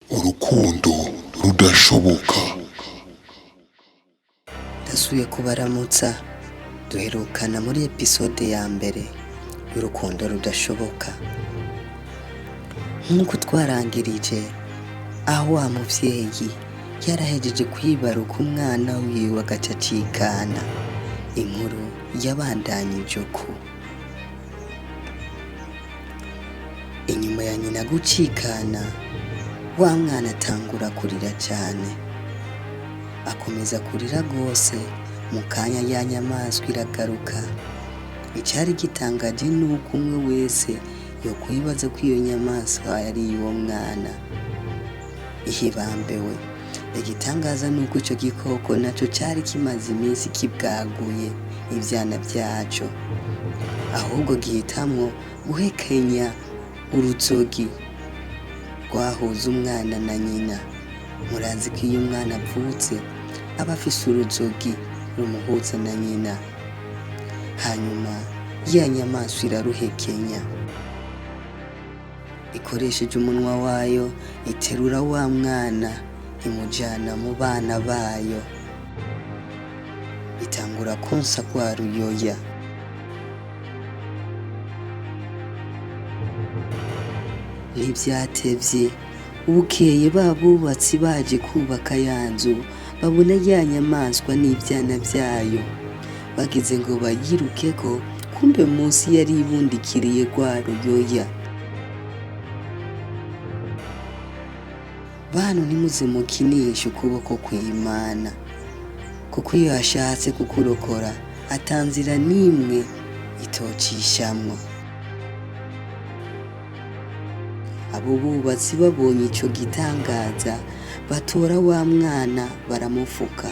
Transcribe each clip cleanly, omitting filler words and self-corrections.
urukundo rudashoboka. Ndasubiye kubaramutsa, duherukana muri episode ya mbere y'urukundo rudashoboka. Nk'uko twarangirije aho wa muvyeyi yarahejeje kwibaruka umwana wiwe agaca acikana, inkuru yabandanyije uku. Inyuma ya nyina gucikana, wa mwana atangura kurira cane, akomeza kurira gose. Mu kanya ya nyamaswa iragaruka. Icari gitangaje nuko umwe wese yokwibaza ko iyo nyamaswa yari uwo mwana ihibambewe. Igitangaza nuko ico gikoko naco cari kimaze iminsi kibwaguye ivyana vyaco, ahubwo gihitamwo guhekenya uruzogi rwahuza umwana na nyina. Murazi ko iyo umwana avutse aba afise uruzogi rumuhuza na nyina, hanyuma ya nyamaswa iraruhekenya. Ikoresheje umunwa wayo iterura wa mwana imujana mu bana bayo, itangura konsa rwa ruyoya. Ntivyatevye, bukeye ba bubatsi baje kubaka ya nzu, babona ya nyamaswa n'ivyana vyayo. Bagize ngo bayirukeko, kumbe munsi yari ibundikiriye rwa ruyoya. Bantu ntimuze mukinishe ukuboko kw'Imana, kuko iyo yashatse kukurokora atanzira n'imwe itocishamwo. Abo bubatsi babonye ico gitangaza, batora wa mwana baramufuka.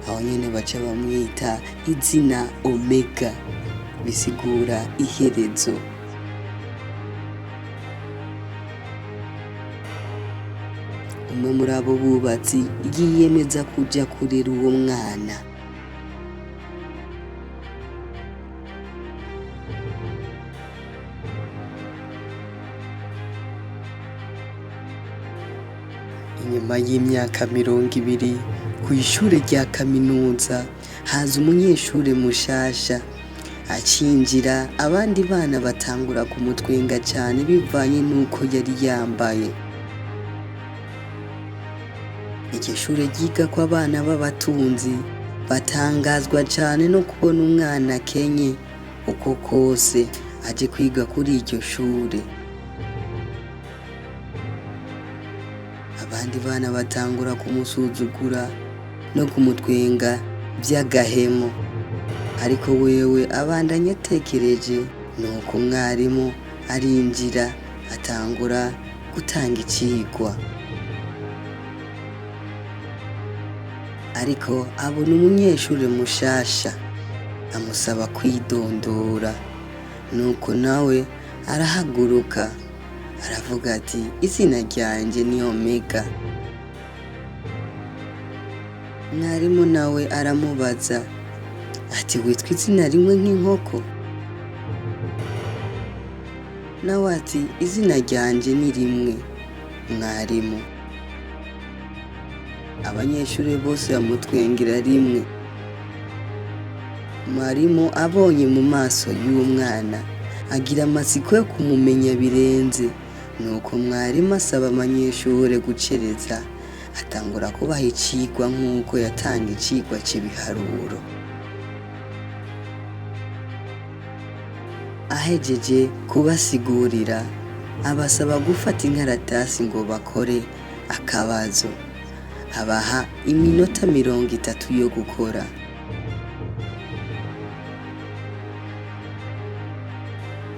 Aho nyene baca bamwita izina Omega, bisigura iherezo. Umwe muri abo bubatsi yiyemeza kuja kurera uwo mwana. Inyuma y'imyaka 20 kw'ishure rya kaminuza, haza umunyeshure mushasha. Acinjira, abandi bana batangura kumutwenga cane bivanye nuko yari yambaye. Iryo shure ryigako abana b'abatunzi, batangazwa cane no kubona umwana akenye uko kose aje kwiga kuri iryo shure. Abandi bana batangura kumusuzugura no kumutwenga vy'agahemo, ariko wewe abandanya atekereje. Nuko umwarimu arinjira, atangura gutanga icigwa, ariko abona umunyeshure mushasha amusaba kwidondora. Nuko nawe arahaguruka aravuga ati, izina ryanje ni Omega. Mwarimu nawe aramubaza ati, witwa izina rimwe nk'inkoko? Nawe ati, izina ryanje ni rimwe mwarimu. Abanyeshure bose bamutwengera rimwe. Mwarimu abonye mu maso y'uwo mwana, agira amatsiko yo kumumenya birenze. Nuko mwarimu asaba abanyeshure gucereza, atangura kubaha icigwa nk'uko yatanga icigwa c'ibiharuro. Ahejeje kubasigurira, abasaba gufata inkaratasi ngo bakore akabazo. Abaha iminota 30 yo gukora.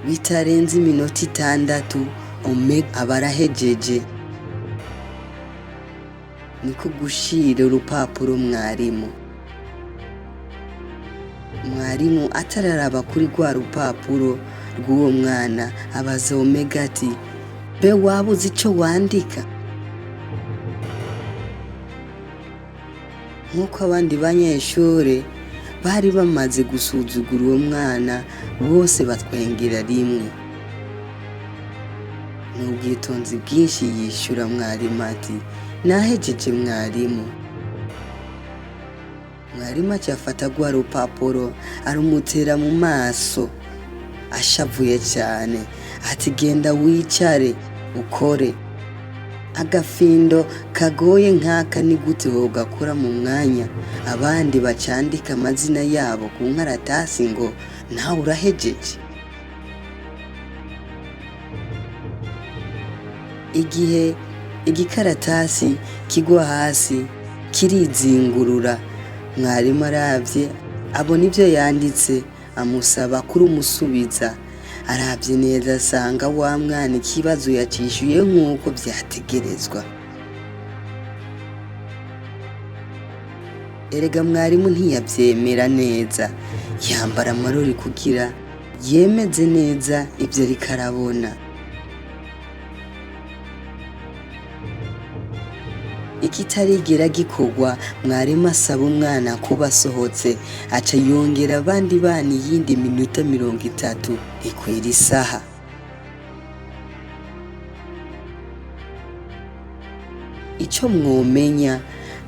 Bitarenze iminota 6, Omega aba arahejeje. Niko gushira urupapuro mwarimu. Mwarimu atararaba kuri rwa rupapuro rw'uwo mwana, abaza Omega ati, be wabuze ico wandika? Nk'uko abandi banyeshure bari bamaze gusuzugura uwo mwana, bose batwengera rimwe. n'ubwitonzi bwinshi yishura mwarimu ati nahejeje mwarimu. Mwarimu aca afata rwa rupapuro arumutera mu maso ashavuye cyane ati genda wicare ukore. Agafindo kagoye nk'aka ni gute wogakora mu mwanya abandi bacandika amazina yabo ku nkaratasi ngo nawe urahejeje? Igihe igikaratasi kigwa hasi kirizingurura, mwarimu aravye abona ibyo yanditse amusaba kurumusubiza. Aravye neza asanga wa mwana ikibazo yacishuye nk'uko vyategerezwa. Erega mwarimu ntiyavyemera neza, yambara amarori kugira yemeze neza ibyo ariko arabona. Ikitarigera gikorwa, mwarimu asaba umwana kuba asohotse, aca yongera abandi bana iyindi minota 30 ikwira isaha. Ico mwomenya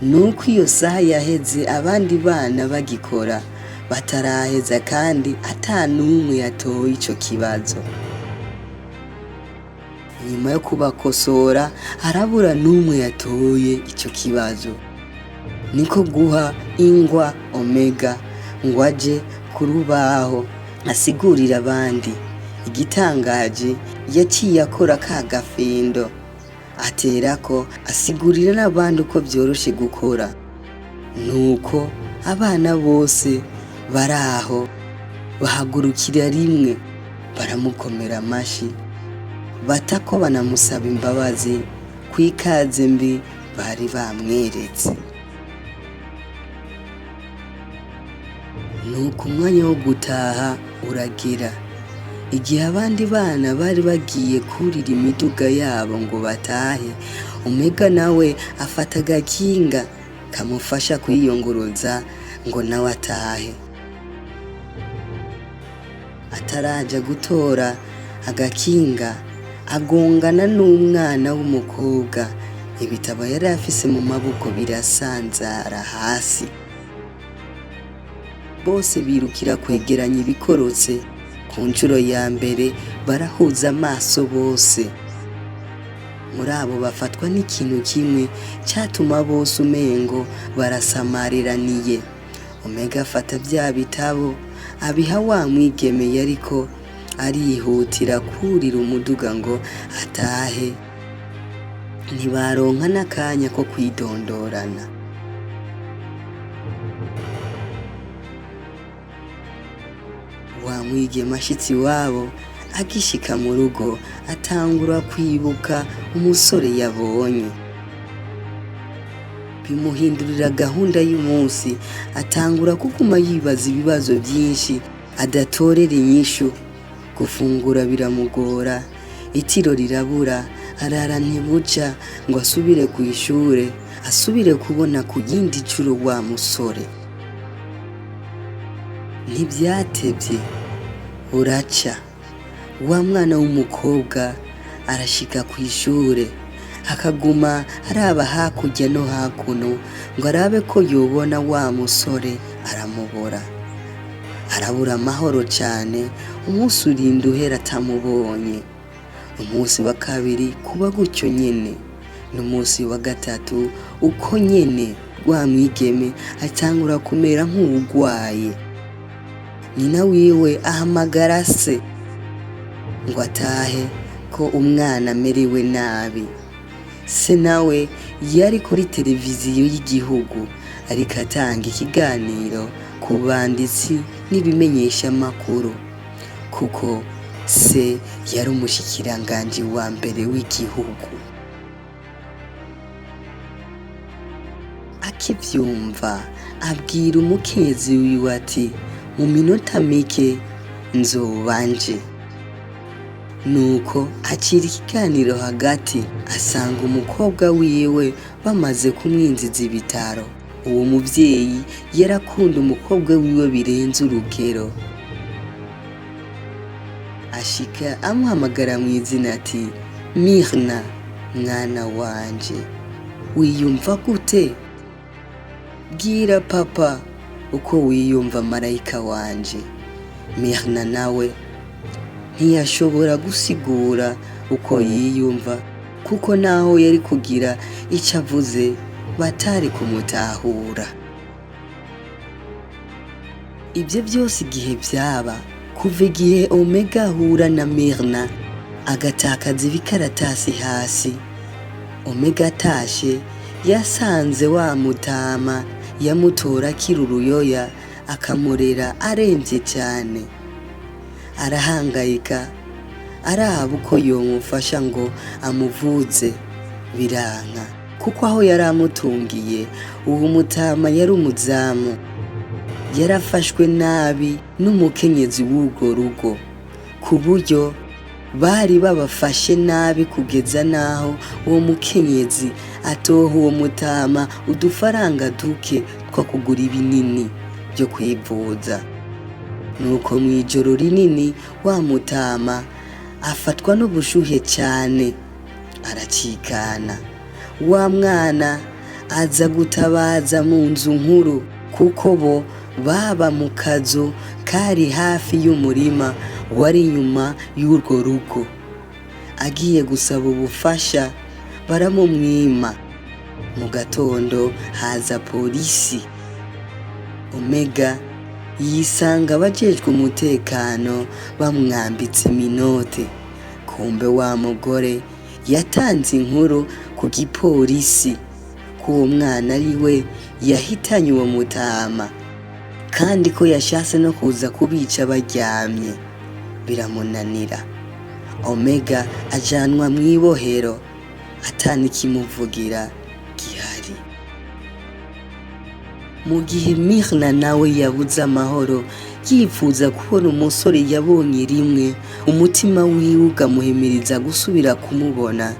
nuko iyo saha yaheze abandi bana bagikora bataraheza kandi ata n'umwe yatoye ico kibazo. Nyuma yo kubakosora harabura n'umwe yatoye ico kibazo. Niko guha ingwa Omega ngo aje ku rubaho asigurira abandi. Igitangaje yaciye akora ka gafindo aterako asigurira n'abandi uko vyoroshe gukora. Nuko abana bose baraho bahagurukira rimwe baramukomera amashi, batako banamusaba imbabazi kwikaze mbi bari bamweretse. Nuko umwanya wo gutaha uragira. Igihe abandi bana bari bagiye kurira imiduga yabo ngo batahe, Omega nawe afata agakinga kamufasha kwiyunguruza ngo nawe atahe. Ataraja gutora agakinga agongana n'umwana w'umukobwa, ibitabo yari afise mu maboko birasanzara hasi. Bose birukira kwegeranya ibikorotse. Ku nshuro ya mbere barahuza amaso bose. Muri abo bafatwa n'ikintu kimwe cyatuma bose umengo barasamariraniye. Omega afata bya bitabo abiha wa mwigeme ariko arihutira kurira umuduga ngo atahe. Ntibaronka n'akanya ko kwidondorana. Wa mwigeme ashitsi wabo agishika mu rugo atangura kwibuka umusore yabonye. Bimuhindurira gahunda y'umunsi, atangura kuguma yibaza ibibazo byinshi adatorera inyishu. Gufungura biramugora, itiro rirabura, arara ntibuca ngo asubire ku ishure, asubire kubona ku yindi curo wa musore. Ntibyatevye uraca, wa mwana w'umukobwa arashika ku ishure, akaguma araba hakurya no hakuno ngo arabe ko yobona wa musore. Aramubura, arabura amahoro cyane. Umunsi urinda uhera atamubonye. Umunsi wa kabiri kuba gutyo nyene, n'umunsi wa gatatu uko nyene. Wa mwigeme atangura kumera nk'uwugwaye. Nyina wiwe ahamagara se ngo atahe ko umwana amerewe nabi. Se nawe yari kuri televiziyo y'igihugu ariko atanga ikiganiro ku banditsi n'ibimenyesha amakuru, kuko se yari umushikiranganji wa mbere w'igihugu. Akivyumva abwira umukenyezi wiwe ati mu minota mike nzobanje. Nuko acira ikiganiro hagati, asanga umukobwa wiwe bamaze kumwinjiza ibitaro. Uwo muvyeyi yarakunda umukobwa wiwe birenze urugero. Ashika amuhamagara mu izina ati Myrna mwana wanje wiyumva gute? Bwira papa uko wiyumva marayika wanje. Myrna nawe ntiyashobora gusigura uko yiyumva kuko naho yari kugira icyo avuze batari kumutahura. Ibyo byose igihe byaba kuva igihe Omega ahura na Myrna agatakaza ibikaratasi hasi. Omega atashe yasanze wa mutama yamutora akiri uruyoya akamurera aremvye cyane. Arahangayika araba uko yomufasha ngo amuvuze biranka kuko aho yari amutungiye uwo mutama yari umuzamu. Yarafashwe nabi n'umukenyezi w'urwo rugo ku buryo bari babafashe nabi kugeza naho uwo mukenyezi atoha uwo mutama udufaranga duke two kugura ibinini byo kwivuza. Nuko mw'ijoro rinini wa mutama afatwa n'ubushuhe cyane aracikana. Wa mwana aza gutabaza mu nzu nkuru kuko bo baba mu kazu kari hafi y'umurima wari inyuma y'urwo rugo. Agiye gusaba ubufasha baramumwima. Mu gatondo haza polisi. Omega yisanga abajejwe umutekano bamwambitse iminote. Kumbe wa mugore yatanze inkuru ku gipolisi ko uwo mwana ari we yahitanye uwo mutama kandi ko yashatse no kuza kubica baryamye. Biramunanira. Omega ajanwa mw'ibohero atanikimuvugira gihari. Mu gihe Myrna nawe yabuze amahoro yifuza kubona umusore yabonye rimwe, umutima wiwe ukamuhimiriza gusubira kumubona.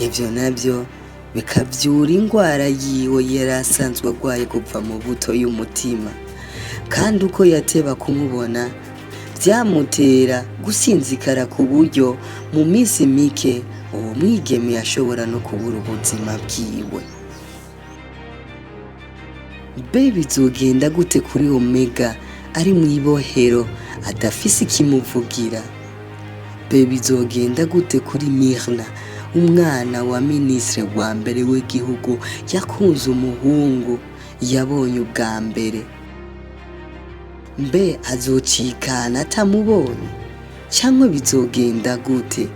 Ivyo navyo bikavyura ingwara yiwe yari asanzwe agwaye kuva mu buto y'umutima. Kandi uko yateba kumubona vyamutera gusinzikara ku buryo mu minsi mike uwo mwigeme yashobora no kubura ubuzima bwiwe. Mbe bizogenda gute kuri Omega ari mw'ibohero adafise ikimuvugira? Mbe bizogenda gute kuri Myrna umwana wa minisitiri wa mbere w'igihugu yakunze umuhungu yabonye ubwa mbere? Mbe azocikana atamubonye cyangwa bizogenda gute?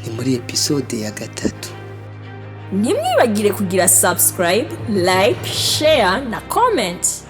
Ni muri episode ya 3. Ntimwibagire kugira subscribe, like, share na comment.